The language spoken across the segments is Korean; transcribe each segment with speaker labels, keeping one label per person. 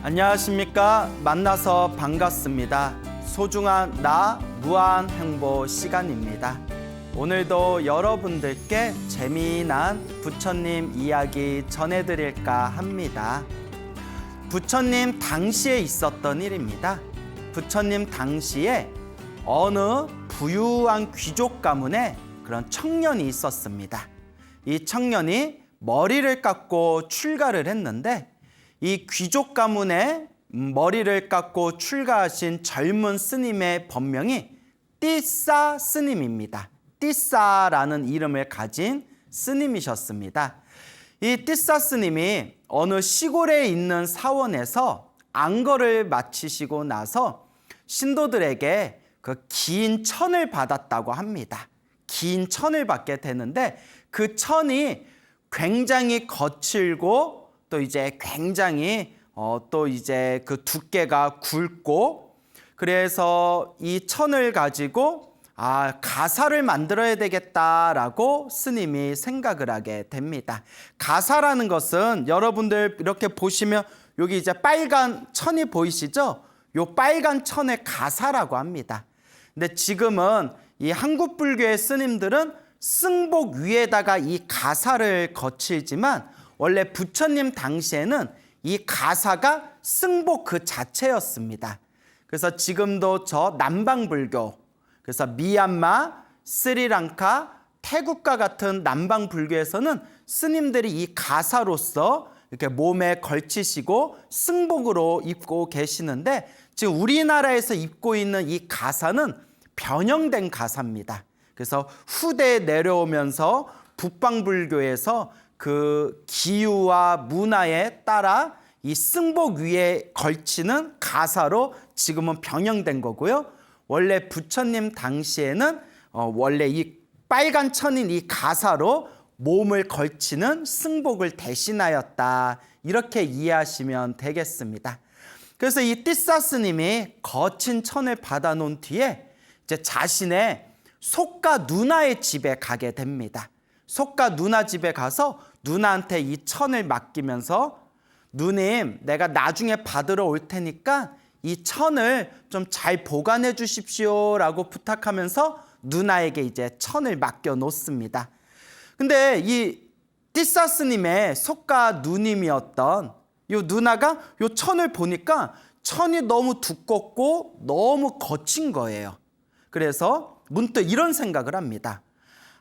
Speaker 1: 안녕하십니까. 만나서 반갑습니다. 소중한 나 무한행보 시간입니다. 오늘도 여러분들께 재미난 부처님 이야기 전해드릴까 합니다. 부처님 당시에 있었던 일입니다. 부처님 당시에 어느 부유한 귀족 가문에 그런 청년이 있었습니다. 이 청년이 머리를 깎고 출가를 했는데 이 귀족 가문에 머리를 깎고 출가하신 젊은 스님의 법명이 띠싸 스님입니다. 띠싸라는 이름을 가진 스님이셨습니다. 이 띠싸 스님이 어느 시골에 있는 사원에서 안거를 마치시고 나서 신도들에게 그 긴 천을 받았다고 합니다. 긴 천을 받게 되는데 그 천이 굉장히 거칠고 또 이제 굉장히 또 이제 그 두께가 굵고, 그래서 이 천을 가지고 가사를 만들어야 되겠다라고 스님이 생각을 하게 됩니다. 가사라는 것은 여러분들 이렇게 보시면 여기 이제 빨간 천이 보이시죠? 요 빨간 천의 가사라고 합니다. 근데 지금은 이 한국 불교의 스님들은 승복 위에다가 이 가사를 거치지만 원래 부처님 당시에는 이 가사가 승복 그 자체였습니다. 그래서 지금도 저 남방불교, 그래서 미얀마, 스리랑카, 태국과 같은 남방불교에서는 스님들이 이 가사로서 이렇게 몸에 걸치시고 승복으로 입고 계시는데, 지금 우리나라에서 입고 있는 이 가사는 변형된 가사입니다. 그래서 후대에 내려오면서 북방불교에서 그 기후와 문화에 따라 이 승복 위에 걸치는 가사로 지금은 변형된 거고요. 원래 부처님 당시에는 원래 이 빨간 천인 이 가사로 몸을 걸치는 승복을 대신하였다, 이렇게 이해하시면 되겠습니다. 그래서 이 띠싸 스님이 거친 천을 받아놓은 뒤에 이제 자신의 속가 누나의 집에 가게 됩니다. 속가 누나 집에 가서 누나한테 이 천을 맡기면서, 누님, 내가 나중에 받으러 올 테니까 이 천을 좀 잘 보관해 주십시오 라고 부탁하면서 누나에게 이제 천을 맡겨 놓습니다. 근데 이 띠싸 스님의 속가 누님이었던 이 누나가 이 천을 보니까 천이 너무 두껍고 너무 거친 거예요. 그래서 문득 이런 생각을 합니다.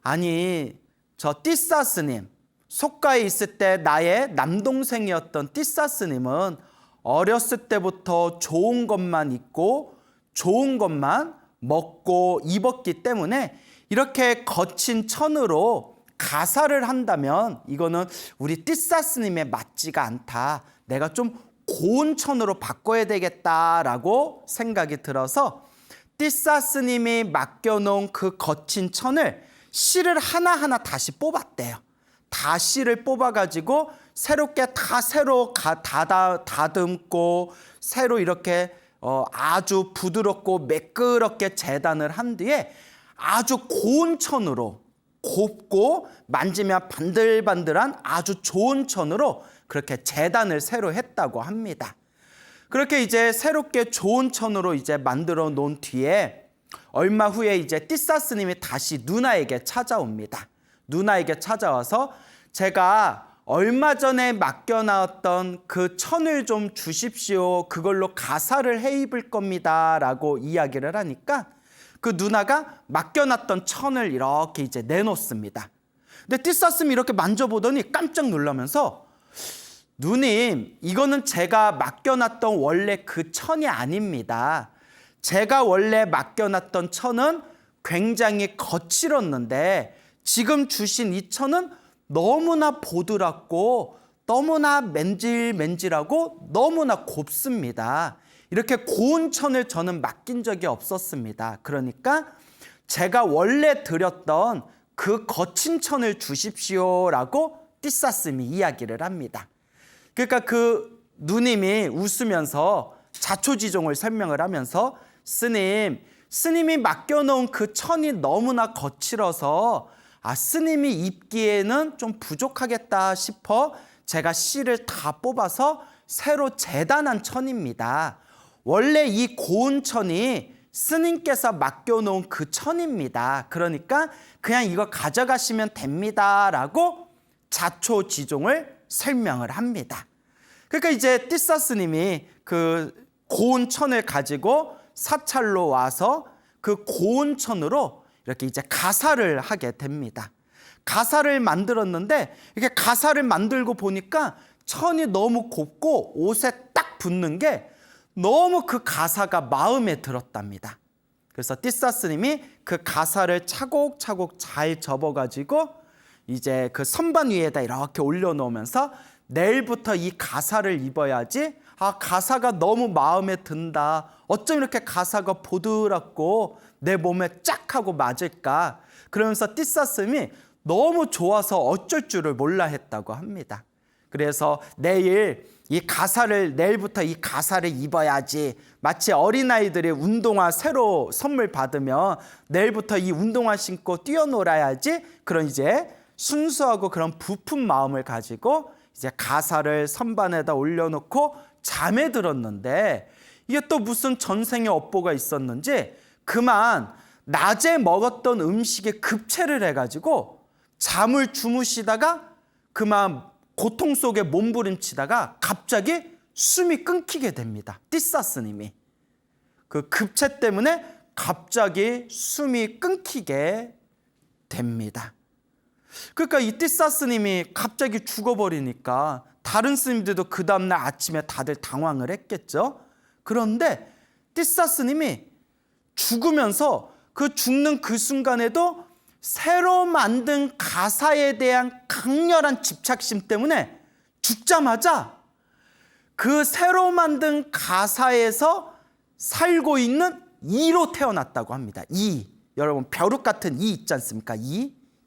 Speaker 1: 아니, 저 띠싸 스님, 속가에 있을 때 나의 남동생이었던 띠싸 스님은 어렸을 때부터 좋은 것만 입고 좋은 것만 먹고 입었기 때문에 이렇게 거친 천으로 가사를 한다면 이거는 우리 띠싸 스님에 맞지가 않다. 내가 좀 고운 천으로 바꿔야 되겠다라고 생각이 들어서 띠싸 스님이 맡겨놓은 그 거친 천을 실을 하나하나 다시 뽑았대요. 다 실을 뽑아가지고 새롭게 다 새로 다듬고 새로 이렇게 아주 부드럽고 매끄럽게 재단을 한 뒤에 아주 고운 천으로, 곱고 만지면 반들반들한 아주 좋은 천으로 그렇게 재단을 새로 했다고 합니다. 그렇게 이제 새롭게 좋은 천으로 이제 만들어 놓은 뒤에 얼마 후에 이제 띠싸 스님이 다시 누나에게 찾아옵니다. 누나에게 찾아와서 제가 얼마 전에 맡겨놨던 그 천을 좀 주십시오. 그걸로 가사를 해 입을 겁니다 라고 이야기를 하니까 그 누나가 맡겨놨던 천을 이렇게 이제 내놓습니다. 근데 띠싸 스님이 이렇게 만져보더니 깜짝 놀라면서, 누님, 이거는 제가 맡겨놨던 원래 그 천이 아닙니다. 제가 원래 맡겨놨던 천은 굉장히 거칠었는데 지금 주신 이 천은 너무나 보드랍고 너무나 맨질맨질하고 너무나 곱습니다. 이렇게 고운 천을 저는 맡긴 적이 없었습니다. 그러니까 제가 원래 드렸던 그 거친 천을 주십시오라고 띠싸 스님이 이야기를 합니다. 그러니까 그 누님이 웃으면서 자초지종을 설명을 하면서, 스님이 맡겨놓은 그 천이 너무나 거칠어서 스님이 입기에는 좀 부족하겠다 싶어 제가 씨를 다 뽑아서 새로 재단한 천입니다. 원래 이 고운 천이 스님께서 맡겨놓은 그 천입니다. 그러니까 그냥 이거 가져가시면 됩니다 라고 자초지종을 설명을 합니다. 그러니까 이제 띠싸 스님이 그 고운 천을 가지고 사찰로 와서 그 고운 천으로 이렇게 이제 가사를 하게 됩니다. 가사를 만들었는데 이렇게 가사를 만들고 보니까 천이 너무 곱고 옷에 딱 붙는 게 너무 그 가사가 마음에 들었답니다. 그래서 띠싸 스님이 그 가사를 차곡차곡 잘 접어가지고 이제 그 선반 위에다 이렇게 올려놓으면서 내일부터 이 가사를 입어야지, 가사가 너무 마음에 든다, 어쩜 이렇게 가사가 보드랍고 내 몸에 쫙 하고 맞을까, 그러면서 띠싸 스님이 너무 좋아서 어쩔 줄을 몰라 했다고 합니다. 그래서 내일부터 이 가사를 입어야지, 마치 어린아이들이 운동화 새로 선물 받으면 내일부터 이 운동화 신고 뛰어놀아야지, 그런 이제 순수하고 그런 부푼 마음을 가지고 이제 가사를 선반에다 올려놓고 잠에 들었는데, 이게 또 무슨 전생의 업보가 있었는지 그만 낮에 먹었던 음식에 급체를 해가지고 잠을 주무시다가 그만 고통 속에 몸부림치다가 갑자기 숨이 끊기게 됩니다. 띠싸 스님이 그 급체 때문에 갑자기 숨이 끊기게 됩니다. 그러니까 이 띠싸 스님이 갑자기 죽어버리니까 다른 스님들도 그 다음날 아침에 다들 당황을 했겠죠. 그런데 띠싸 스님이 죽으면서 그 죽는 그 순간에도 새로 만든 가사에 대한 강렬한 집착심 때문에 죽자마자 그 새로 만든 가사에서 살고 있는 이로 태어났다고 합니다. 이, 여러분 벼룩 같은 이 있지 않습니까?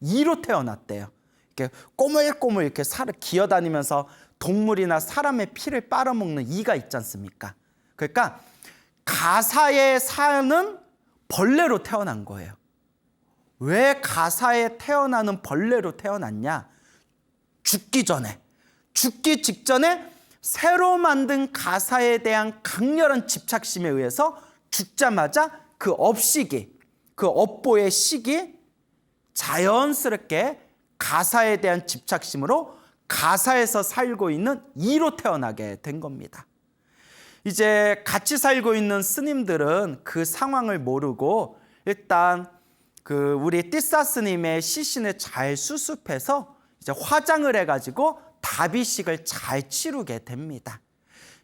Speaker 1: 이로 태어났대요. 이렇게 꼬물꼬물 이렇게 기어다니면서 동물이나 사람의 피를 빨아먹는 이가 있지 않습니까? 그러니까 가사에 사는 벌레로 태어난 거예요. 왜 가사에 태어나는 벌레로 태어났냐? 죽기 직전에 새로 만든 가사에 대한 강렬한 집착심에 의해서 죽자마자 그 업식이, 그 업보의 식이 자연스럽게 가사에 대한 집착심으로 가사에서 살고 있는 이로 태어나게 된 겁니다. 이제 같이 살고 있는 스님들은 그 상황을 모르고 일단 그 우리 띠싸 스님의 시신을 잘 수습해서 이제 화장을 해가지고 다비식을 잘 치르게 됩니다.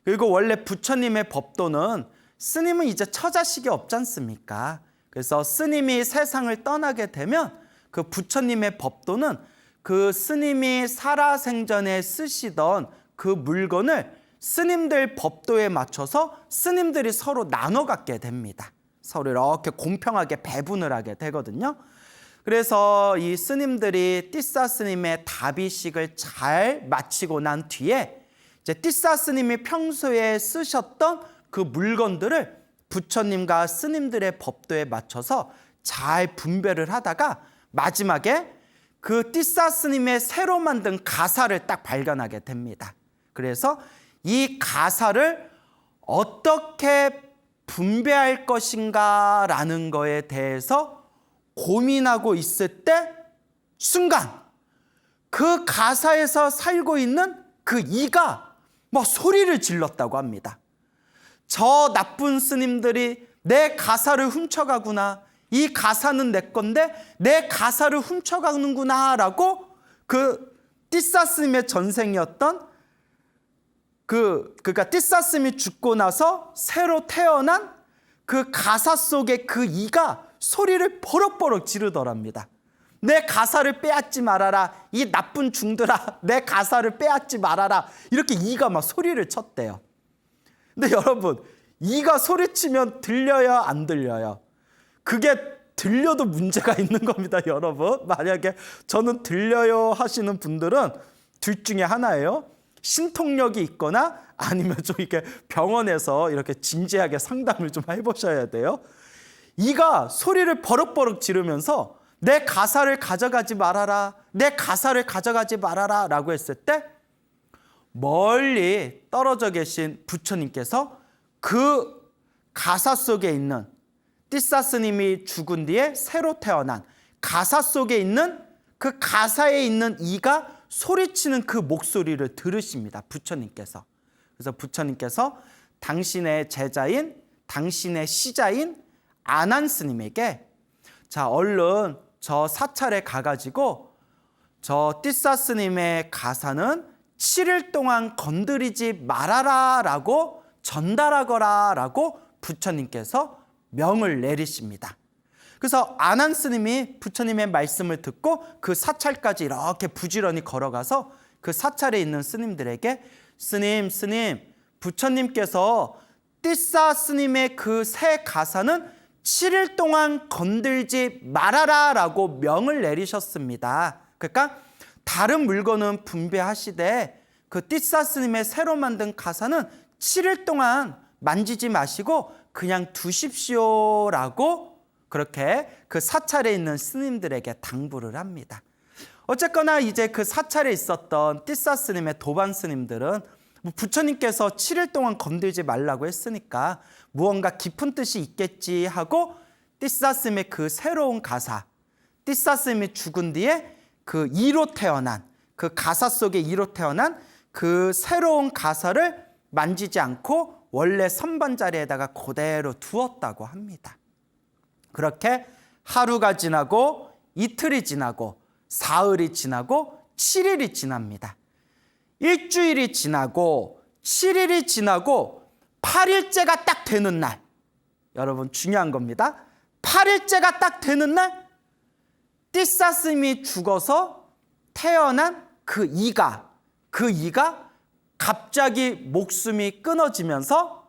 Speaker 1: 그리고 원래 부처님의 법도는 스님은 이제 처자식이 없지 않습니까? 그래서 스님이 세상을 떠나게 되면 그 부처님의 법도는 그 스님이 살아생전에 쓰시던 그 물건을 스님들 법도에 맞춰서 스님들이 서로 나눠 갖게 됩니다. 서로 이렇게 공평하게 배분을 하게 되거든요. 그래서 이 스님들이 띠싸 스님의 다비식을 잘 마치고 난 뒤에 이제 띠싸 스님이 평소에 쓰셨던 그 물건들을 부처님과 스님들의 법도에 맞춰서 잘 분배를 하다가 마지막에 그 띠싸 스님의 새로 만든 가사를 딱 발견하게 됩니다. 그래서 이 가사를 어떻게 분배할 것인가 라는 거에 대해서 고민하고 있을 때 순간 그 가사에서 살고 있는 그 이가 막 소리를 질렀다고 합니다. 저 나쁜 스님들이 내 가사를 훔쳐가구나, 이 가사는 내 건데 내 가사를 훔쳐가는구나 라고 그 띠싸 스님의 전생이었던 그러니까 띠싸 스님이 죽고 나서 새로 태어난 그 가사 속의 그 이가 소리를 버럭버럭 지르더랍니다. 내 가사를 빼앗지 말아라, 이 나쁜 중들아, 내 가사를 빼앗지 말아라, 이렇게 이가 막 소리를 쳤대요. 근데 여러분, 이가 소리치면 들려요, 안 들려요? 그게 들려도 문제가 있는 겁니다, 여러분. 만약에 저는 들려요 하시는 분들은 둘 중에 하나예요. 신통력이 있거나 아니면 좀 이렇게 병원에서 이렇게 진지하게 상담을 좀 해보셔야 돼요. 이가 소리를 버럭버럭 지르면서 내 가사를 가져가지 말아라, 내 가사를 가져가지 말아라 라고 했을 때 멀리 떨어져 계신 부처님께서 그 가사 속에 있는 띠사 스님이 죽은 뒤에 새로 태어난 가사 속에 있는 그 가사에 있는 이가 소리치는 그 목소리를 들으십니다. 부처님께서. 그래서 부처님께서 당신의 제자인, 당신의 시자인 아난 스님에게 자, 얼른 저 사찰에 가가지고 저 띠사 스님의 가사는 7일 동안 건드리지 말아라 라고 전달하거라 라고 부처님께서 명을 내리십니다. 그래서 아난 스님이 부처님의 말씀을 듣고 그 사찰까지 이렇게 부지런히 걸어가서 그 사찰에 있는 스님들에게 스님, 부처님께서 띠사 스님의 그 새 가사는 7일 동안 건들지 말아라 라고 명을 내리셨습니다. 그러니까 다른 물건은 분배하시되 그 띠사 스님의 새로 만든 가사는 7일 동안 만지지 마시고 그냥 두십시오라고 그렇게 그 사찰에 있는 스님들에게 당부를 합니다. 어쨌거나 이제 그 사찰에 있었던 띠사 스님의 도반 스님들은 부처님께서 7일 동안 건들지 말라고 했으니까 무언가 깊은 뜻이 있겠지 하고 띠사 스님의 그 새로운 가사, 띠사 스님이 죽은 뒤에 그 이로 태어난 그 가사 속에 이로 태어난 그 새로운 가사를 만지지 않고 원래 선반 자리에다가 그대로 두었다고 합니다. 그렇게 하루가 지나고 이틀이 지나고 사흘이 지나고 7일이 지납니다. 일주일이 지나고 7일이 지나고 8일째가 딱 되는 날, 여러분 중요한 겁니다. 8일째가 딱 되는 날 띠사 스님이 죽어서 태어난 그 이가 갑자기 목숨이 끊어지면서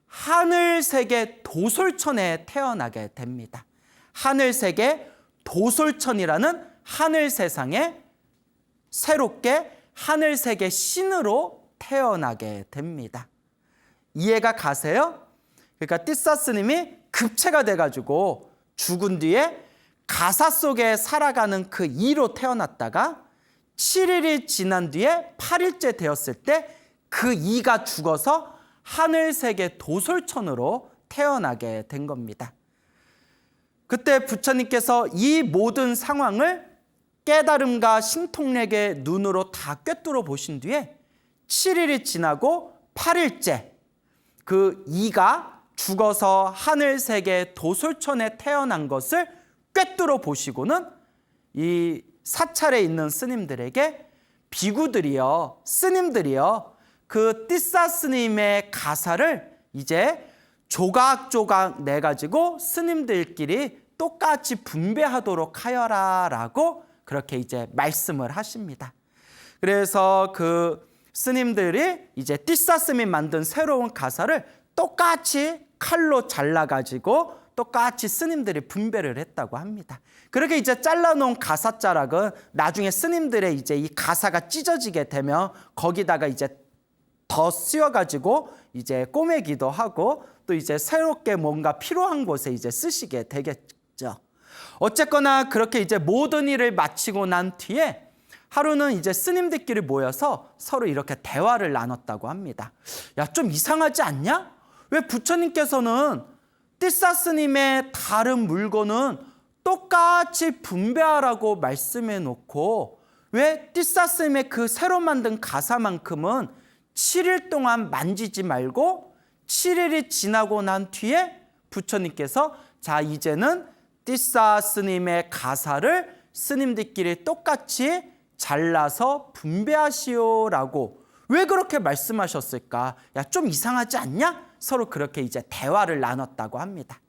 Speaker 1: 하늘세계 도솔천에 태어나게 됩니다. 하늘세계 도솔천이라는 하늘세상에 새롭게 하늘세계 신으로 태어나게 됩니다. 이해가 가세요? 그러니까 띠사 스님이 급체가 돼가지고 죽은 뒤에 가사 속에 살아가는 그 이로 태어났다가 7일이 지난 뒤에 8일째 되었을 때 그 이가 죽어서 하늘세계 도솔천으로 태어나게 된 겁니다. 그때 부처님께서 이 모든 상황을 깨달음과 신통력의 눈으로 다 꿰뚫어 보신 뒤에 7일이 지나고 8일째 그 이가 죽어서 하늘세계 도솔천에 태어난 것을 꿰뚫어 보시고는 이 사찰에 있는 스님들에게 비구들이여, 스님들이여, 그 띠사 스님의 가사를 이제 조각조각 내가지고 스님들끼리 똑같이 분배하도록 하여라 라고 그렇게 이제 말씀을 하십니다. 그래서 그 스님들이 이제 띠사 스님이 만든 새로운 가사를 똑같이 칼로 잘라가지고 똑같이 스님들이 분배를 했다고 합니다. 그렇게 이제 잘라놓은 가사자락은 나중에 스님들의 이제 이 가사가 찢어지게 되면 거기다가 이제 더 씌워가지고 이제 꼬매기도 하고 또 이제 새롭게 뭔가 필요한 곳에 이제 쓰시게 되겠죠. 어쨌거나 그렇게 이제 모든 일을 마치고 난 뒤에 하루는 이제 스님들끼리 모여서 서로 이렇게 대화를 나눴다고 합니다. 야, 좀 이상하지 않냐? 왜 부처님께서는 띠사 스님의 다른 물건은 똑같이 분배하라고 말씀해 놓고 왜 띠사 스님의 그 새로 만든 가사만큼은 7일 동안 만지지 말고 7일이 지나고 난 뒤에 부처님께서 자, 이제는 띠사 스님의 가사를 스님들끼리 똑같이 잘라서 분배하시오라고 왜 그렇게 말씀하셨을까? 야, 좀 이상하지 않냐? 서로 그렇게 이제 대화를 나눴다고 합니다.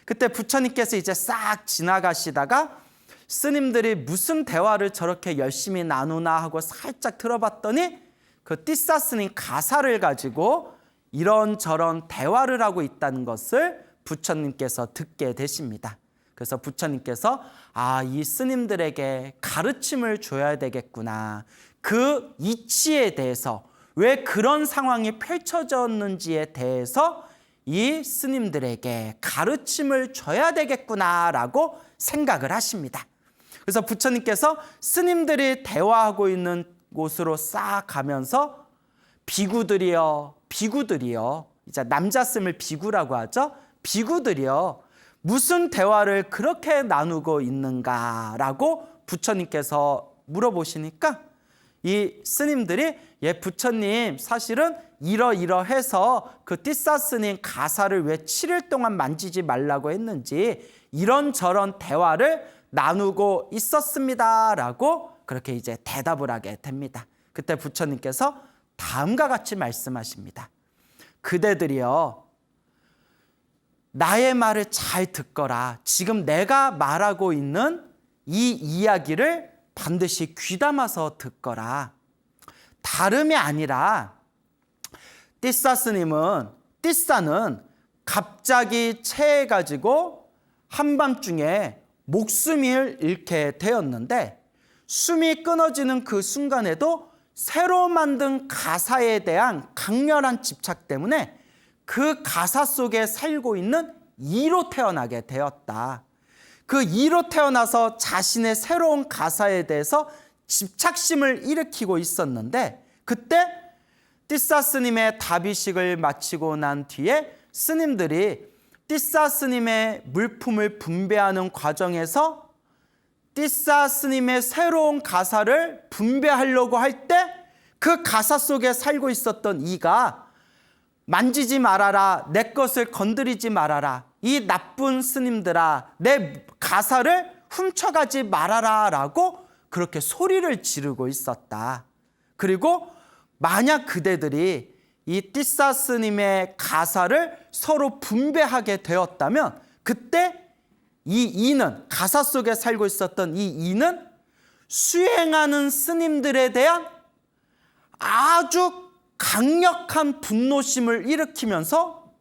Speaker 1: 그때 부처님께서 이제 싹 지나가시다가 스님들이 무슨 대화를 저렇게 열심히 나누나 하고 살짝 들어봤더니 그 띠사 스님 가사를 가지고 이런저런 대화를 하고 있다는 것을 부처님께서 듣게 되십니다. 그래서 부처님께서 이 스님들에게 가르침을 줘야 되겠구나. 그 이치에 대해서 왜 그런 상황이 펼쳐졌는지에 대해서 이 스님들에게 가르침을 줘야 되겠구나라고 생각을 하십니다. 그래서 부처님께서 스님들이 대화하고 있는 곳으로 싹 가면서 비구들이여, 비구들이여, 이제 남자 씀을 비구라고 하죠. 비구들이여, 무슨 대화를 그렇게 나누고 있는가라고 부처님께서 물어보시니까 이 스님들이 부처님 사실은 이러이러해서 그 띠싸 스님 가사를 왜 7일 동안 만지지 말라고 했는지 이런저런 대화를 나누고 있었습니다라고 그렇게 이제 대답을 하게 됩니다. 그때 부처님께서 다음과 같이 말씀하십니다. 그대들이여, 나의 말을 잘 듣거라. 지금 내가 말하고 있는 이 이야기를 반드시 귀담아서 듣거라. 다름이 아니라 띠싸 스님은, 띠싸는 갑자기 체해가지고 한밤중에 목숨을 잃게 되었는데 숨이 끊어지는 그 순간에도 새로 만든 가사에 대한 강렬한 집착 때문에 그 가사 속에 살고 있는 이로 태어나게 되었다. 그 이로 태어나서 자신의 새로운 가사에 대해서 집착심을 일으키고 있었는데 그때 띠싸 스님의 다비식을 마치고 난 뒤에 스님들이 띠싸 스님의 물품을 분배하는 과정에서 띠싸 스님의 새로운 가사를 분배하려고 할 때 그 가사 속에 살고 있었던 이가 만지지 말아라, 내 것을 건드리지 말아라, 이 나쁜 스님들아, 내 가사를 훔쳐가지 말아라 라고 그렇게 소리를 지르고 있었다. 그리고 만약 그대들이 이 띠싸 스님의 가사를 서로 분배하게 되었다면 그때 이 이는, 가사 속에 살고 있었던 이 이는 수행하는 스님들에 대한 아주 강력한 분노심을 일으키면서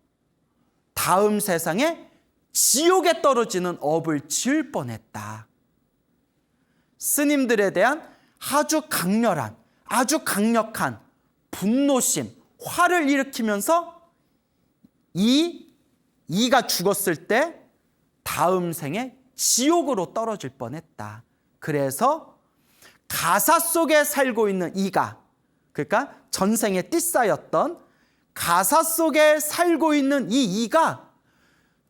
Speaker 1: 다음 세상에 지옥에 떨어지는 업을 지을 뻔했다. 스님들에 대한 아주 강렬한, 아주 강력한 분노심, 화를 일으키면서 이가 죽었을 때 다음 생에 지옥으로 떨어질 뻔했다. 그래서 가사 속에 살고 있는 이가, 그러니까 전생의 띠싸였던 가사 속에 살고 있는 이 이가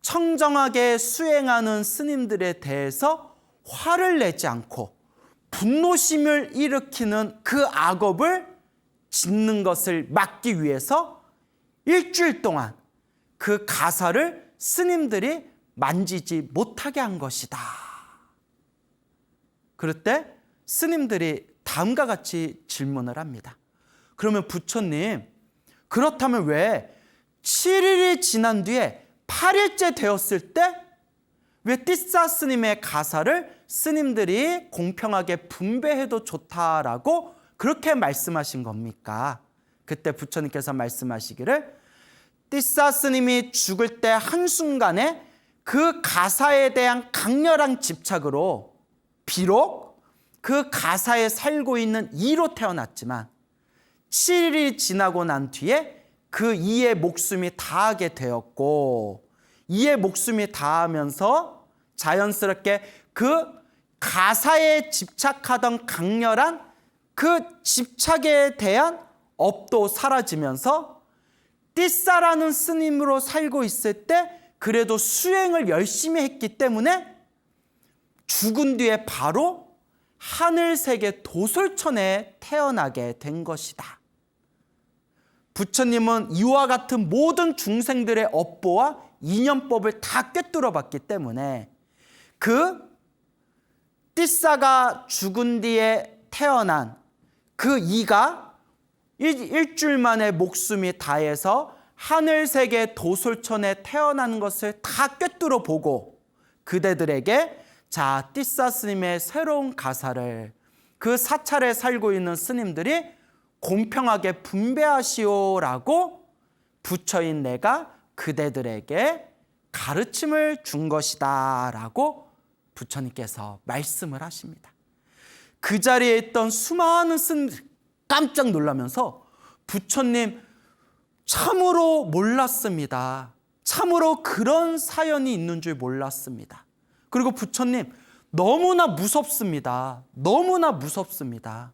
Speaker 1: 청정하게 수행하는 스님들에 대해서 화를 내지 않고 분노심을 일으키는 그 악업을 짓는 것을 막기 위해서 일주일 동안 그 가사를 스님들이 만지지 못하게 한 것이다. 그럴 때 스님들이 다음과 같이 질문을 합니다. 그러면 부처님, 그렇다면 왜 7일이 지난 뒤에 8일째 되었을 때 왜 띠싸 스님의 가사를 스님들이 공평하게 분배해도 좋다라고 그렇게 말씀하신 겁니까? 그때 부처님께서 말씀하시기를 띠싸 스님이 죽을 때 한순간에 그 가사에 대한 강렬한 집착으로 비록 그 가사에 살고 있는 이로 태어났지만 7일이 지나고 난 뒤에 그 이의 목숨이 다하게 되었고 이의 목숨이 다하면서 자연스럽게 그 가사에 집착하던 강렬한 그 집착에 대한 업도 사라지면서 띠싸라는 스님으로 살고 있을 때 그래도 수행을 열심히 했기 때문에 죽은 뒤에 바로 하늘세계 도솔천에 태어나게 된 것이다. 부처님은 이와 같은 모든 중생들의 업보와 인연법을 다 꿰뚫어 봤기 때문에 그 띠싸가 죽은 뒤에 태어난 그 이가 일주일 만에 목숨이 다해서 하늘세계 도솔천에 태어난 것을 다 꿰뚫어 보고 그대들에게 자, 띠싸 스님의 새로운 가사를 그 사찰에 살고 있는 스님들이 공평하게 분배하시오라고 부처인 내가 그대들에게 가르침을 준 것이다 라고 부처님께서 말씀을 하십니다. 그 자리에 있던 수많은 스님들이 깜짝 놀라면서 부처님 참으로 몰랐습니다. 참으로 그런 사연이 있는 줄 몰랐습니다. 그리고 부처님 너무나 무섭습니다. 너무나 무섭습니다.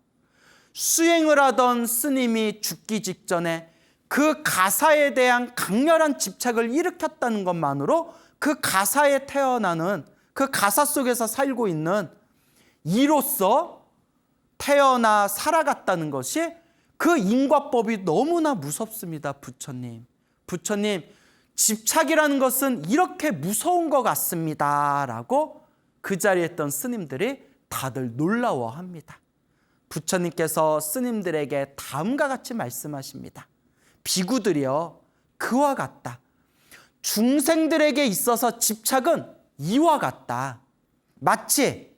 Speaker 1: 수행을 하던 스님이 죽기 직전에 그 가사에 대한 강렬한 집착을 일으켰다는 것만으로 그 가사에 태어나는, 그 가사 속에서 살고 있는 이로서 태어나 살아갔다는 것이, 그 인과법이 너무나 무섭습니다. 부처님, 집착이라는 것은 이렇게 무서운 것 같습니다 라고 그 자리에 있던 스님들이 다들 놀라워합니다. 부처님께서 스님들에게 다음과 같이 말씀하십니다. 비구들이여, 그와 같다. 중생들에게 있어서 집착은 이와 같다. 마치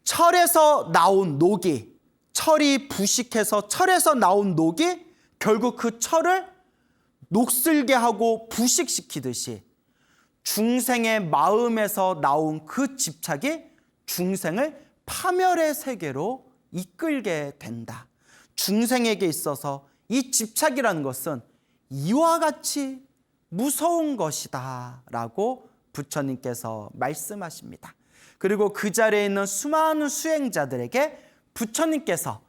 Speaker 1: 철에서 나온 녹이, 철이 부식해서 철에서 나온 녹이 결국 그 철을 녹슬게 하고 부식시키듯이 중생의 마음에서 나온 그 집착이 중생을 파멸의 세계로 이끌게 된다. 중생에게 있어서 이 집착이라는 것은 이와 같이 무서운 것이다 라고 부처님께서 말씀하십니다. 그리고 그 자리에 있는 수많은 수행자들에게 부처님께서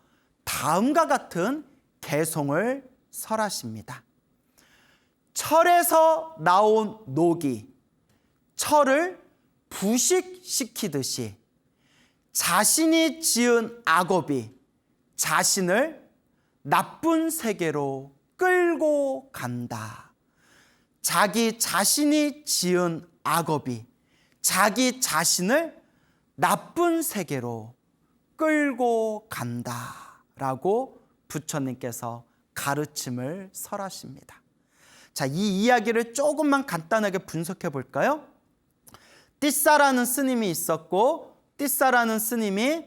Speaker 1: 다음과 같은 개송을 설하십니다. 철에서 나온 녹이 철을 부식시키듯이 자신이 지은 악업이 자신을 나쁜 세계로 끌고 간다. 자기 자신이 지은 악업이 자기 자신을 나쁜 세계로 끌고 간다라고 부처님께서 가르침을 설하십니다. 자, 이 이야기를 조금만 간단하게 분석해 볼까요? 띠싸라는 스님이 있었고, 띠싸라는 스님이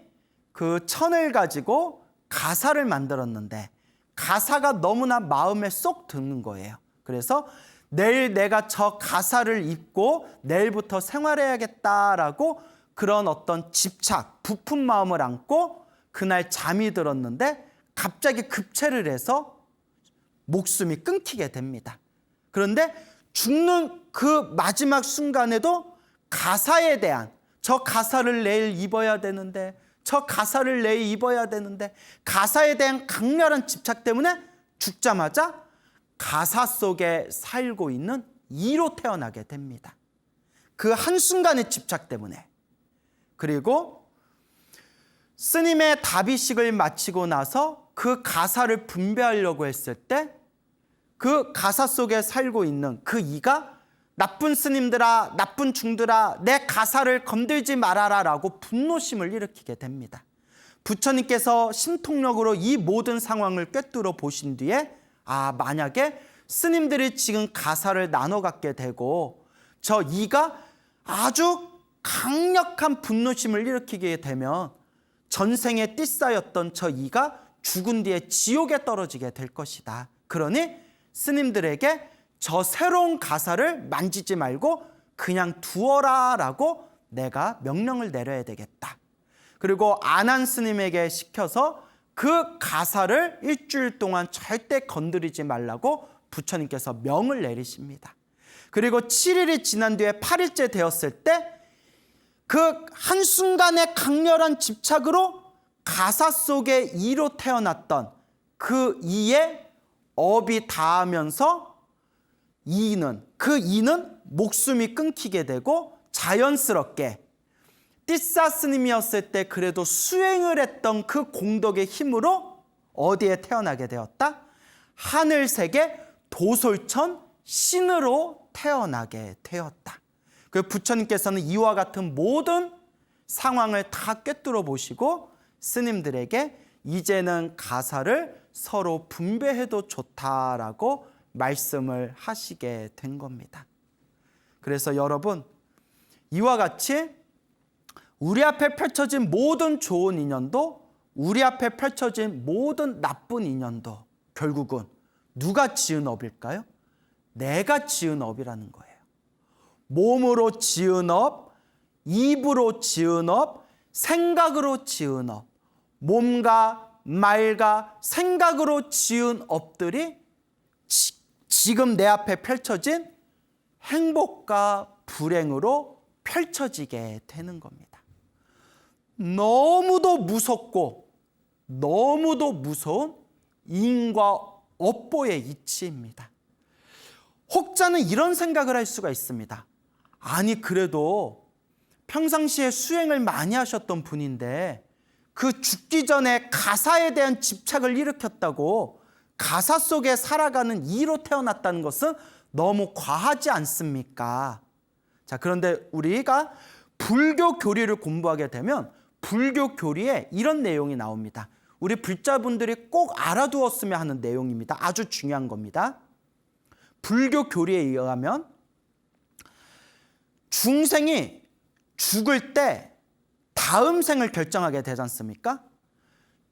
Speaker 1: 그 천을 가지고 가사를 만들었는데 가사가 너무나 마음에 쏙 드는 거예요. 그래서 내일 내가 저 가사를 입고 내일부터 생활해야겠다라고 그런 어떤 집착, 부푼 마음을 안고 그날 잠이 들었는데 갑자기 급체를 해서 목숨이 끊기게 됩니다. 그런데 죽는 그 마지막 순간에도 가사에 대한, 저 가사를 내일 입어야 되는데, 저 가사를 내일 입어야 되는데, 가사에 대한 강렬한 집착 때문에 죽자마자 가사 속에 살고 있는 이로 태어나게 됩니다. 그 한순간의 집착 때문에. 그리고 스님의 다비식을 마치고 나서 그 가사를 분배하려고 했을 때 그 가사 속에 살고 있는 그 이가 나쁜 스님들아, 나쁜 중들아, 내 가사를 건들지 말아라 라고 분노심을 일으키게 됩니다. 부처님께서 신통력으로 이 모든 상황을 꿰뚫어 보신 뒤에 만약에 스님들이 지금 가사를 나눠 갖게 되고 저 이가 아주 강력한 분노심을 일으키게 되면 전생에 띠싸였던 저 이가 죽은 뒤에 지옥에 떨어지게 될 것이다. 그러니 스님들에게 저 새로운 가사를 만지지 말고 그냥 두어라 라고 내가 명령을 내려야 되겠다. 그리고 안한 스님에게 시켜서 그 가사를 일주일 동안 절대 건드리지 말라고 부처님께서 명을 내리십니다. 그리고 7일이 지난 뒤에 8일째 되었을 때 그 한순간의 강렬한 집착으로 가사 속에 이로 태어났던 그 이의 업이 닿으면서 그 이는 목숨이 끊기게 되고 자연스럽게 띠싸 스님이었을 때 그래도 수행을 했던 그 공덕의 힘으로 어디에 태어나게 되었다? 하늘세계 도솔천 신으로 태어나게 되었다. 그 부처님께서는 이와 같은 모든 상황을 다 꿰뚫어 보시고 스님들에게 이제는 가사를 서로 분배해도 좋다라고 말씀을 하시게 된 겁니다. 그래서 여러분, 이와 같이 우리 앞에 펼쳐진 모든 좋은 인연도, 우리 앞에 펼쳐진 모든 나쁜 인연도 결국은 누가 지은 업일까요? 내가 지은 업이라는 거예요. 몸으로 지은 업, 입으로 지은 업, 생각으로 지은 업, 몸과 말과 생각으로 지은 업들이 지금 내 앞에 펼쳐진 행복과 불행으로 펼쳐지게 되는 겁니다. 너무도 무섭고 너무도 무서운 인과 업보의 이치입니다. 혹자는 이런 생각을 할 수가 있습니다. 아니, 그래도 평상시에 수행을 많이 하셨던 분인데 그 죽기 전에 가사에 대한 집착을 일으켰다고 가사 속에 살아가는 이로 태어났다는 것은 너무 과하지 않습니까? 자, 그런데 우리가 불교 교리를 공부하게 되면 불교 교리에 이런 내용이 나옵니다. 우리 불자분들이 꼭 알아두었으면 하는 내용입니다. 아주 중요한 겁니다. 불교 교리에 의하면 중생이 죽을 때 다음 생을 결정하게 되지 않습니까?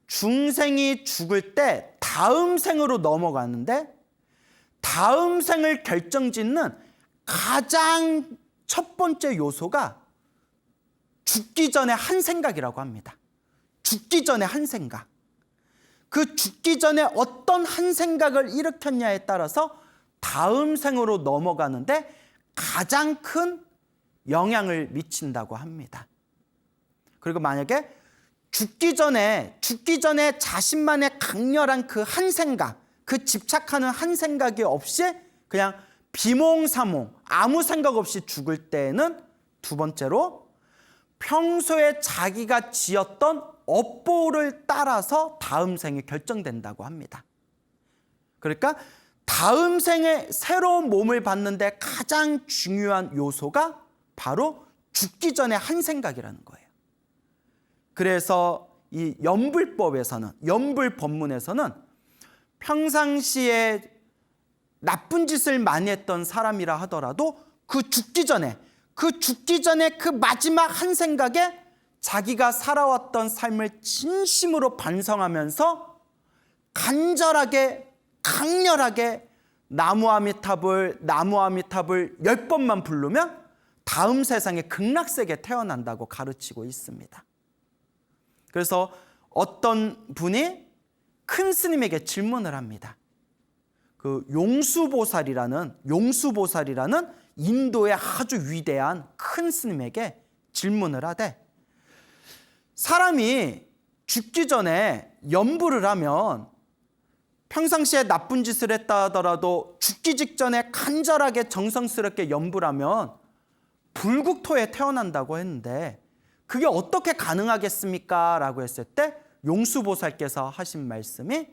Speaker 1: 중생이 죽을 때 다음 생으로 넘어가는데 다음 생을 결정짓는 가장 첫 번째 요소가 죽기 전에 한 생각이라고 합니다. 죽기 전에 한 생각. 그 죽기 전에 어떤 한 생각을 일으켰냐에 따라서 다음 생으로 넘어가는데 가장 큰 영향을 미친다고 합니다. 그리고 만약에 죽기 전에 자신만의 강렬한 그 한 생각, 그 집착하는 한 생각이 없이 그냥 비몽사몽 아무 생각 없이 죽을 때에는 두 번째로 평소에 자기가 지었던 업보를 따라서 다음 생이 결정된다고 합니다. 그러니까 다음 생에 새로운 몸을 받는데 가장 중요한 요소가 바로 죽기 전에 한 생각이라는 거예요. 그래서 이 연불법에서는, 연불 법문에서는 평상시에 나쁜 짓을 많이 했던 사람이라 하더라도 그 죽기 전에 그 마지막 한 생각에 자기가 살아왔던 삶을 진심으로 반성하면서 간절하게 강렬하게 나무아미타불 10번만 부르면 다음 세상에 극락세계에 태어난다고 가르치고 있습니다. 그래서 어떤 분이 큰 스님에게 질문을 합니다. 그 용수보살이라는 인도의 아주 위대한 큰 스님에게 질문을 하되, 사람이 죽기 전에 연불을 하면 평상시에 나쁜 짓을 했다 하더라도 죽기 직전에 간절하게 정성스럽게 연불하면 불국토에 태어난다고 했는데 그게 어떻게 가능하겠습니까? 라고 했을 때 용수보살께서 하신 말씀이,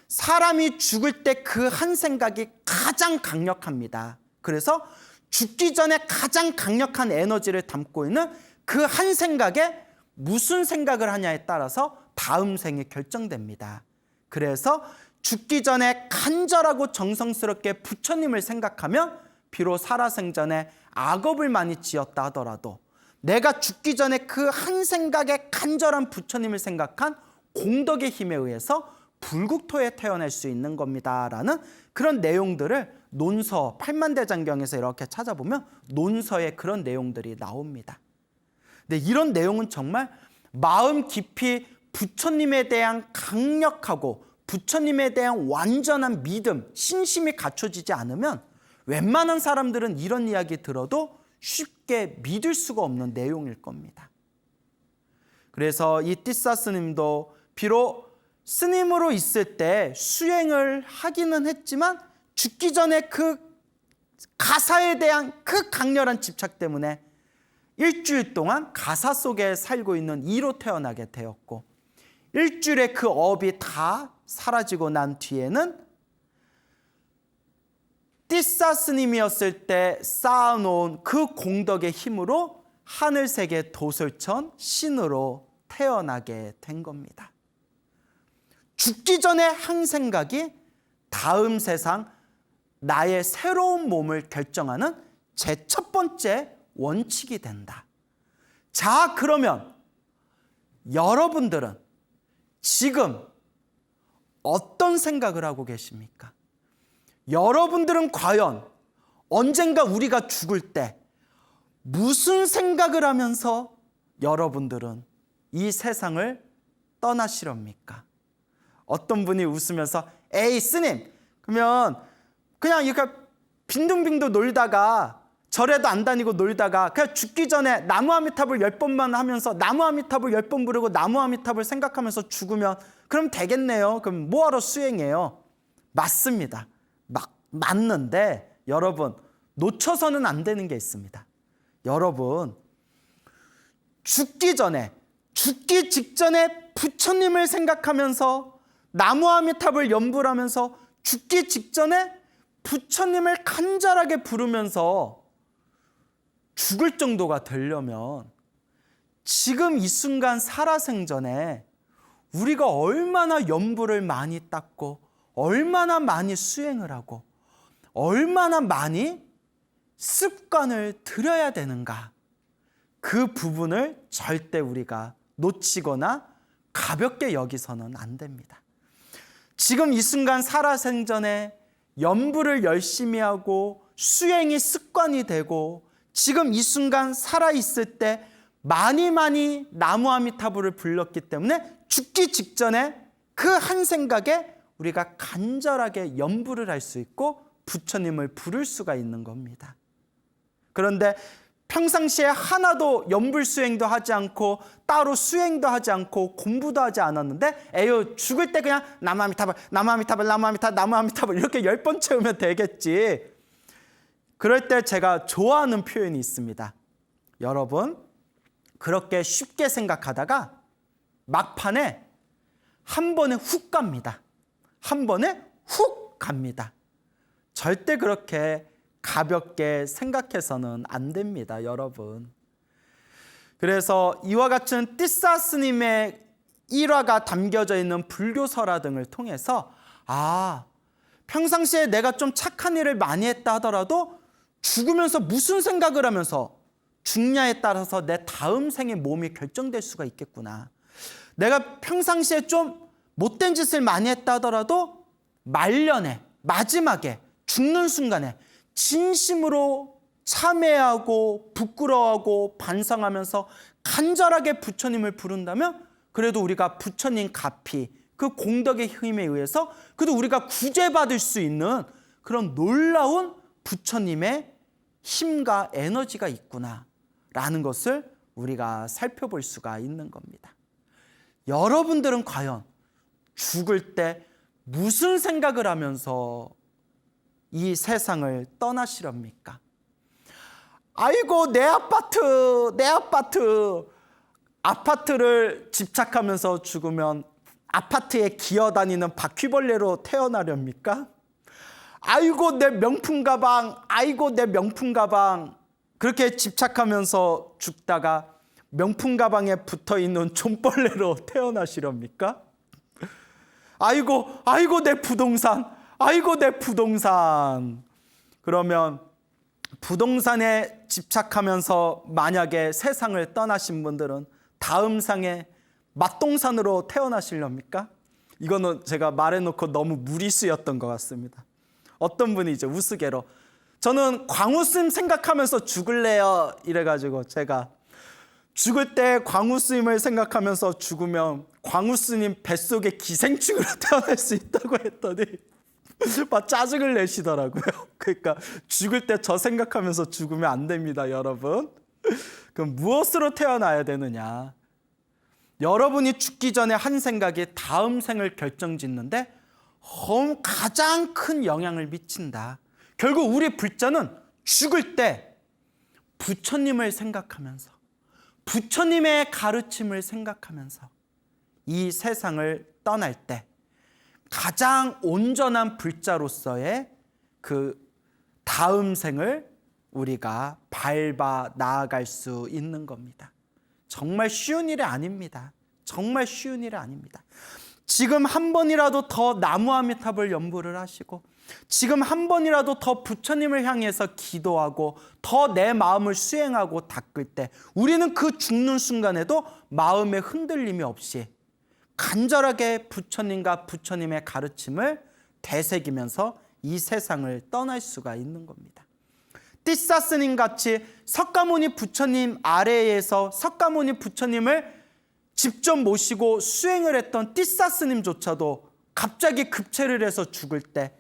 Speaker 1: 사람이 죽을 때 그 한 생각이 가장 강력합니다. 그래서 죽기 전에 가장 강력한 에너지를 담고 있는 그 한 생각에 무슨 생각을 하냐에 따라서 다음 생이 결정됩니다. 그래서 죽기 전에 간절하고 정성스럽게 부처님을 생각하면 비록 살아생전에 악업을 많이 지었다 하더라도 내가 죽기 전에 그 한 생각에 간절한 부처님을 생각한 공덕의 힘에 의해서 불국토에 태어날 수 있는 겁니다 라는 그런 내용들을 논서, 팔만대장경에서 이렇게 찾아보면 논서에 그런 내용들이 나옵니다. 근데 이런 내용은 정말 마음 깊이 부처님에 대한 강력하고 부처님에 대한 완전한 믿음, 신심이 갖춰지지 않으면 웬만한 사람들은 이런 이야기 들어도 쉽게 믿을 수가 없는 내용일 겁니다. 그래서 이 띠사 스님도 비록 스님으로 있을 때 수행을 하기는 했지만 죽기 전에 그 가사에 대한 그 강렬한 집착 때문에 일주일 동안 가사 속에 살고 있는 이로 태어나게 되었고, 일주일에 그 업이 다 사라지고 난 뒤에는 띠사 스님이었을 때 쌓아놓은 그 공덕의 힘으로 하늘세계 도솔천 신으로 태어나게 된 겁니다. 죽기 전에 한 생각이 다음 세상 나의 새로운 몸을 결정하는 제 첫 번째 원칙이 된다. 자, 그러면 여러분들은 지금 어떤 생각을 하고 계십니까? 여러분들은 과연 언젠가 우리가 죽을 때 무슨 생각을 하면서 여러분들은 이 세상을 떠나시렵니까? 어떤 분이 웃으면서, 에이 스님, 그러면 그냥 이렇게 빈둥빈둥 놀다가 절에도 안 다니고 놀다가 그냥 죽기 전에 나무 아미타불 10번만 하면서 나무 아미타불 10번 부르고 나무 아미타불 생각하면서 죽으면 그럼 되겠네요. 그럼 뭐하러 수행해요? 맞습니다. 맞는데 여러분, 놓쳐서는 안 되는 게 있습니다. 여러분, 죽기 직전에 부처님을 생각하면서 나무 아미타불 연불 하면서 죽기 직전에 부처님을 간절하게 부르면서 죽을 정도가 되려면 지금 이 순간 살아생전에 우리가 얼마나 연불을 많이 닦고 얼마나 많이 수행을 하고 얼마나 많이 습관을 들여야 되는가, 그 부분을 절대 우리가 놓치거나 가볍게 여기서는 안 됩니다. 지금 이 순간 살아생전에 연불을 열심히 하고 수행이 습관이 되고 지금 이 순간 살아있을 때 많이 나무 아미타불을 불렀기 때문에 죽기 직전에 그 한 생각에 우리가 간절하게 연불을 할 수 있고 부처님을 부를 수가 있는 겁니다. 그런데 평상시에 하나도 연불 수행도 하지 않고 따로 수행도 하지 않고 공부도 하지 않았는데 에휴, 죽을 때 그냥 나무 아미타불 나무 아미타불 이렇게 10번 채우면 되겠지. 그럴 때 제가 좋아하는 표현이 있습니다. 여러분, 그렇게 쉽게 생각하다가 막판에 한 번에 훅 갑니다. 한 번에 훅 갑니다. 절대 그렇게 가볍게 생각해서는 안 됩니다, 여러분. 그래서 이와 같은 띠싸 스님의 일화가 담겨져 있는 불교설화 등을 통해서 평상시에 내가 좀 착한 일을 많이 했다 하더라도 죽으면서 무슨 생각을 하면서 죽냐에 따라서 내 다음 생의 몸이 결정될 수가 있겠구나. 내가 평상시에 좀 못된 짓을 많이 했다 하더라도 말년에 마지막에 죽는 순간에 진심으로 참회하고 부끄러워하고 반성하면서 간절하게 부처님을 부른다면 그래도 우리가 부처님 가피, 그 공덕의 힘에 의해서 그래도 우리가 구제받을 수 있는 그런 놀라운 부처님의 힘과 에너지가 있구나라는 것을 우리가 살펴볼 수가 있는 겁니다. 여러분들은 과연 죽을 때 무슨 생각을 하면서 이 세상을 떠나시렵니까? 아이고, 내 아파트를 집착하면서 죽으면 아파트에 기어다니는 바퀴벌레로 태어나렵니까? 아이고, 내 명품 가방 그렇게 집착하면서 죽다가 명품 가방에 붙어있는 좀벌레로 태어나시렵니까? 아이고 내 부동산. 그러면 부동산에 집착하면서 만약에 세상을 떠나신 분들은 다음 상에 맛동산으로 태어나시렵니까? 이거는 제가 말해놓고 너무 무리수였던 것 같습니다. 어떤 분이 이제 우스개로 저는 광우스님 생각하면서 죽을래요 이래가지고 제가 죽을 때 광우스님을 생각하면서 죽으면 광우스님 뱃속에 기생충으로 태어날 수 있다고 했더니 막 짜증을 내시더라고요. 그러니까 죽을 때 저 생각하면서 죽으면 안 됩니다, 여러분. 그럼 무엇으로 태어나야 되느냐? 여러분이 죽기 전에 한 생각이 다음 생을 결정짓는데 가장 큰 영향을 미친다. 결국 우리 불자는 죽을 때 부처님을 생각하면서 부처님의 가르침을 생각하면서 이 세상을 떠날 때 가장 온전한 불자로서의 그 다음 생을 우리가 밟아 나아갈 수 있는 겁니다. 정말 쉬운 일이 아닙니다. 정말 쉬운 일이 아닙니다. 지금 한 번이라도 더 나무 아미타불 연불을 하시고 지금 한 번이라도 더 부처님을 향해서 기도하고 더 내 마음을 수행하고 닦을 때 우리는 그 죽는 순간에도 마음의 흔들림이 없이 간절하게 부처님과 부처님의 가르침을 되새기면서 이 세상을 떠날 수가 있는 겁니다. 띠싸 스님 같이 석가모니 부처님 아래에서 석가모니 부처님을 직접 모시고 수행을 했던 띠싸 스님조차도 갑자기 급체를 해서 죽을 때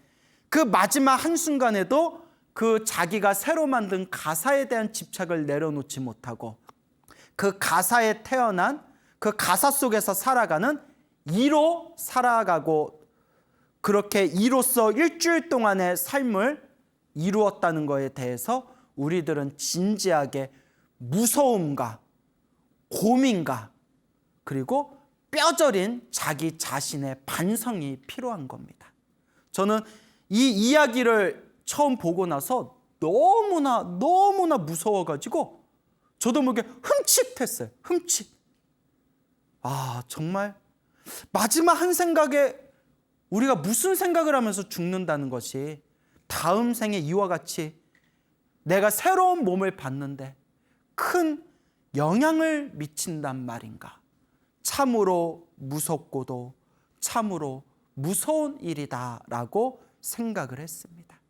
Speaker 1: 그 마지막 한순간에도 그 자기가 새로 만든 가사에 대한 집착을 내려놓지 못하고 그 가사에 태어난 그 가사 속에서 살아가는 이로 살아가고 그렇게 이로써 일주일 동안의 삶을 이루었다는 것에 대해서 우리들은 진지하게 무서움과 고민과 그리고 뼈저린 자기 자신의 반성이 필요한 겁니다. 저는 이 이야기를 처음 보고 나서 너무나 무서워가지고 저도 모르게 흠칫했어요. 흠칫. 정말 마지막 한 생각에 우리가 무슨 생각을 하면서 죽는다는 것이 다음 생에 이와 같이 내가 새로운 몸을 받는데 큰 영향을 미친단 말인가. 참으로 무섭고도 참으로 무서운 일이다라고 생각을 했습니다.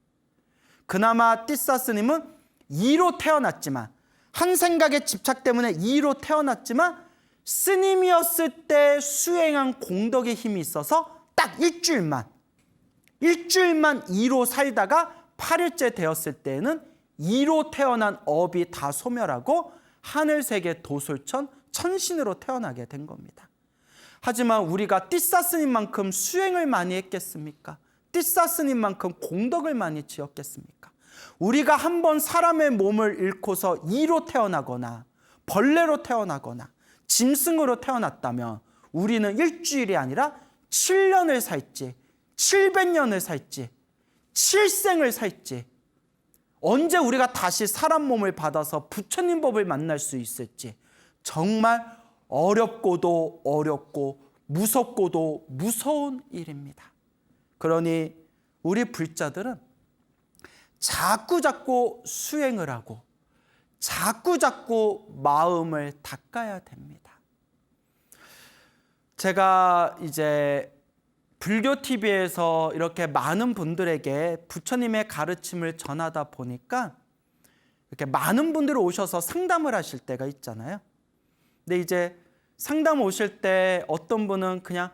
Speaker 1: 그나마 띠사스님은 이로 태어났지만 한 생각의 집착 때문에 이로 태어났지만 스님이었을 때 수행한 공덕의 힘이 있어서 딱 일주일만 이로 살다가 8일째 되었을 때에는 이로 태어난 업이 다 소멸하고 하늘세계 도솔천 천신으로 태어나게 된 겁니다. 하지만 우리가 띠사스님만큼 수행을 많이 했겠습니까? 띠사스님만큼 공덕을 많이 지었겠습니까? 우리가 한번 사람의 몸을 잃고서 이로 태어나거나 벌레로 태어나거나 짐승으로 태어났다면 우리는 일주일이 아니라 7년을 살지 700년을 살지 7생을 살지 언제 우리가 다시 사람 몸을 받아서 부처님 법을 만날 수 있을지 정말 어렵고도 어렵고 무섭고도 무서운 일입니다. 그러니 우리 불자들은 자꾸 수행을 하고 자꾸 마음을 닦아야 됩니다. 제가 이제 불교 TV에서 이렇게 많은 분들에게 부처님의 가르침을 전하다 보니까 이렇게 많은 분들이 오셔서 상담을 하실 때가 있잖아요. 근데 이제 상담 오실 때 어떤 분은 그냥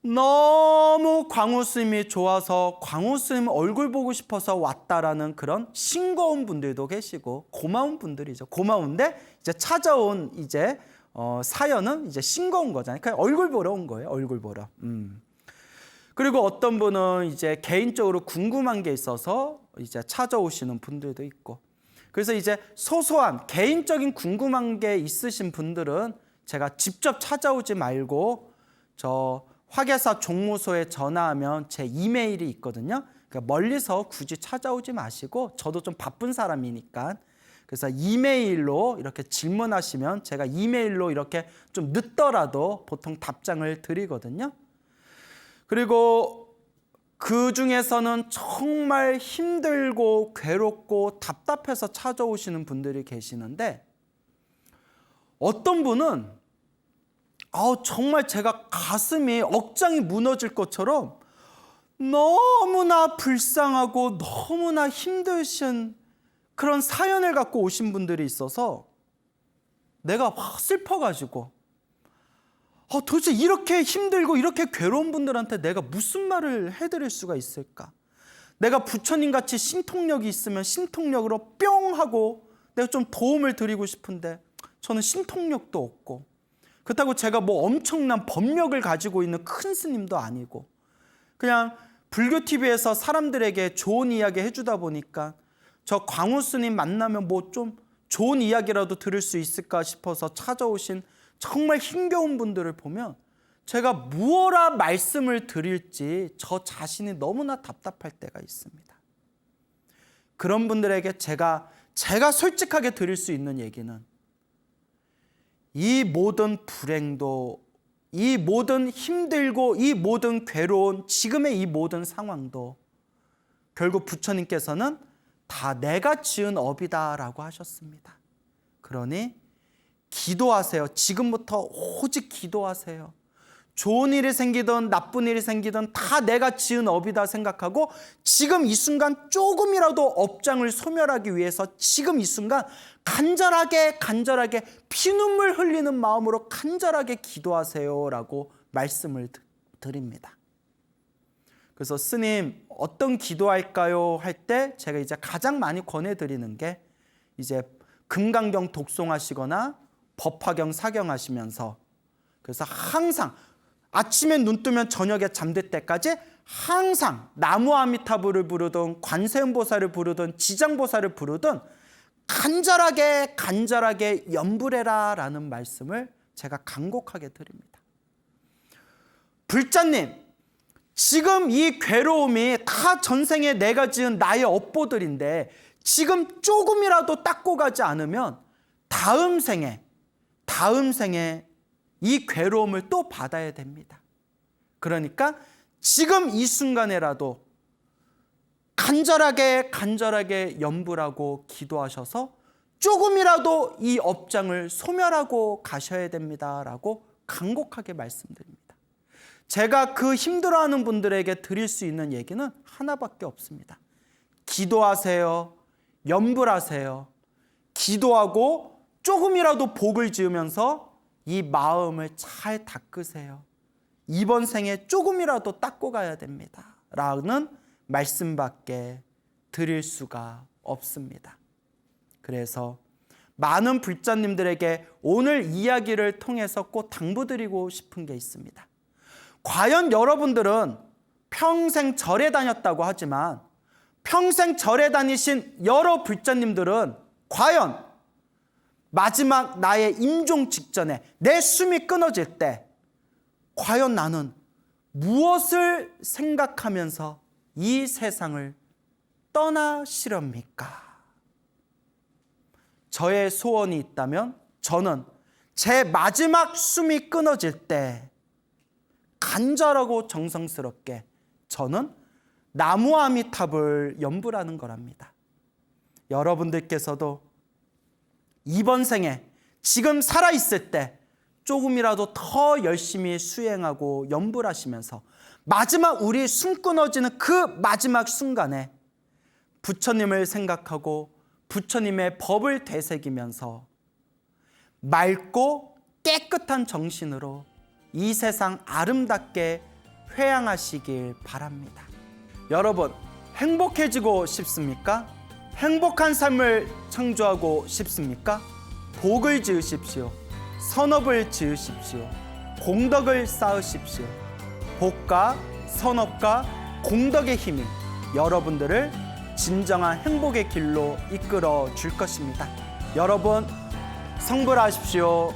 Speaker 1: 너무 광우 스님이 좋아서 광우 스님 얼굴 보고 싶어서 왔다라는 그런 싱거운 분들도 계시고 고마운 분들이죠. 고마운데 이제 찾아온 이제 사연은 이제 싱거운 거잖아요. 그냥 얼굴 보러 온 거예요. 얼굴 보러. 그리고 어떤 분은 이제 개인적으로 궁금한 게 있어서 이제 찾아오시는 분들도 있고. 그래서 이제 소소한 개인적인 궁금한 게 있으신 분들은 제가 직접 찾아오지 말고 저 화계사 종무소에 전화하면 제 이메일이 있거든요. 그러니까 멀리서 굳이 찾아오지 마시고 저도 좀 바쁜 사람이니까 그래서 이메일로 이렇게 질문하시면 제가 이메일로 이렇게 좀 늦더라도 보통 답장을 드리거든요. 그리고 그 중에서는 정말 힘들고 괴롭고 답답해서 찾아오시는 분들이 계시는데 어떤 분은 정말 제가 가슴이 억장이 무너질 것처럼 너무나 불쌍하고 너무나 힘드신 그런 사연을 갖고 오신 분들이 있어서 내가 막 슬퍼가지고 도대체 이렇게 힘들고 이렇게 괴로운 분들한테 내가 무슨 말을 해드릴 수가 있을까? 내가 부처님같이 신통력이 있으면 신통력으로 뿅 하고 내가 좀 도움을 드리고 싶은데 저는 신통력도 없고 그렇다고 제가 뭐 엄청난 법력을 가지고 있는 큰 스님도 아니고 그냥 불교 TV에서 사람들에게 좋은 이야기 해주다 보니까 저 광우 스님 만나면 뭐 좀 좋은 이야기라도 들을 수 있을까 싶어서 찾아오신 정말 힘겨운 분들을 보면 제가 무엇라 말씀을 드릴지 저 자신이 너무나 답답할 때가 있습니다. 그런 분들에게 제가 솔직하게 드릴 수 있는 얘기는 이 모든 불행도 이 모든 힘들고 이 모든 괴로운 지금의 이 모든 상황도 결국 부처님께서는 다 내가 지은 업이다라고 하셨습니다. 그러니 기도하세요. 지금부터 오직 기도하세요. 좋은 일이 생기든 나쁜 일이 생기든 다 내가 지은 업이다 생각하고 지금 이 순간 조금이라도 업장을 소멸하기 위해서 지금 이 순간 간절하게 피눈물 흘리는 마음으로 간절하게 기도하세요라고 말씀을 드립니다. 그래서 스님 어떤 기도할까요? 할 때 제가 이제 가장 많이 권해드리는 게 이제 금강경 독송하시거나 법화경 사경하시면서, 그래서 항상 아침에 눈 뜨면 저녁에 잠들 때까지 항상 나무 아미타불을 부르든 관세음보살을 부르든 지장보살을 부르든 간절하게 염불해라 라는 말씀을 제가 간곡하게 드립니다. 불자님, 지금 이 괴로움이 다 전생에 내가 지은 나의 업보들인데 지금 조금이라도 닦고 가지 않으면 다음 생에 이 괴로움을 또 받아야 됩니다. 그러니까 지금 이 순간에라도 간절하게 염불하고 기도하셔서 조금이라도 이 업장을 소멸하고 가셔야 됩니다라고 간곡하게 말씀드립니다. 제가 그 힘들어하는 분들에게 드릴 수 있는 얘기는 하나밖에 없습니다. 기도하세요. 염불하세요. 기도하고 조금이라도 복을 지으면서 이 마음을 잘 닦으세요. 이번 생에 조금이라도 닦고 가야 됩니다 라는 말씀밖에 드릴 수가 없습니다. 그래서 많은 불자님들에게 오늘 이야기를 통해서 꼭 당부드리고 싶은 게 있습니다. 과연 여러분들은 평생 절에 다녔다고 하지만 평생 절에 다니신 여러 불자님들은 과연 마지막 나의 임종 직전에 내 숨이 끊어질 때 과연 나는 무엇을 생각하면서 이 세상을 떠나시렵니까? 저의 소원이 있다면 저는 제 마지막 숨이 끊어질 때 간절하고 정성스럽게 저는 나무 아미탑을 염불하는 거랍니다. 여러분들께서도 이번 생에 지금 살아있을 때 조금이라도 더 열심히 수행하고 염불하시면서 마지막 우리 숨 끊어지는 그 마지막 순간에 부처님을 생각하고 부처님의 법을 되새기면서 맑고 깨끗한 정신으로 이 세상 아름답게 회양하시길 바랍니다. 여러분, 행복해지고 싶습니까? 행복한 삶을 창조하고 싶습니까? 복을 지으십시오. 선업을 지으십시오. 공덕을 쌓으십시오. 복과 선업과 공덕의 힘이 여러분들을 진정한 행복의 길로 이끌어 줄 것입니다. 여러분, 성불하십시오.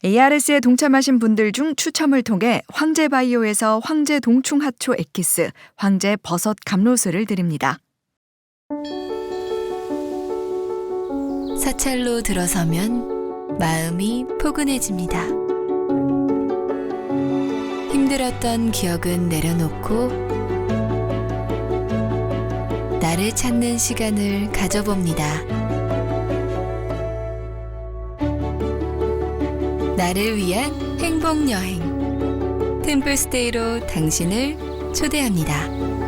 Speaker 2: ARS에 동참하신 분들 중 추첨을 통해 황제바이오에서 황제 동충하초 엑기스, 황제 버섯 감로스를 드립니다.
Speaker 3: 사찰로 들어서면 마음이 포근해집니다. 힘들었던 기억은 내려놓고 나를 찾는 시간을 가져봅니다. 나를 위한 행복여행 템플스테이로 당신을 초대합니다.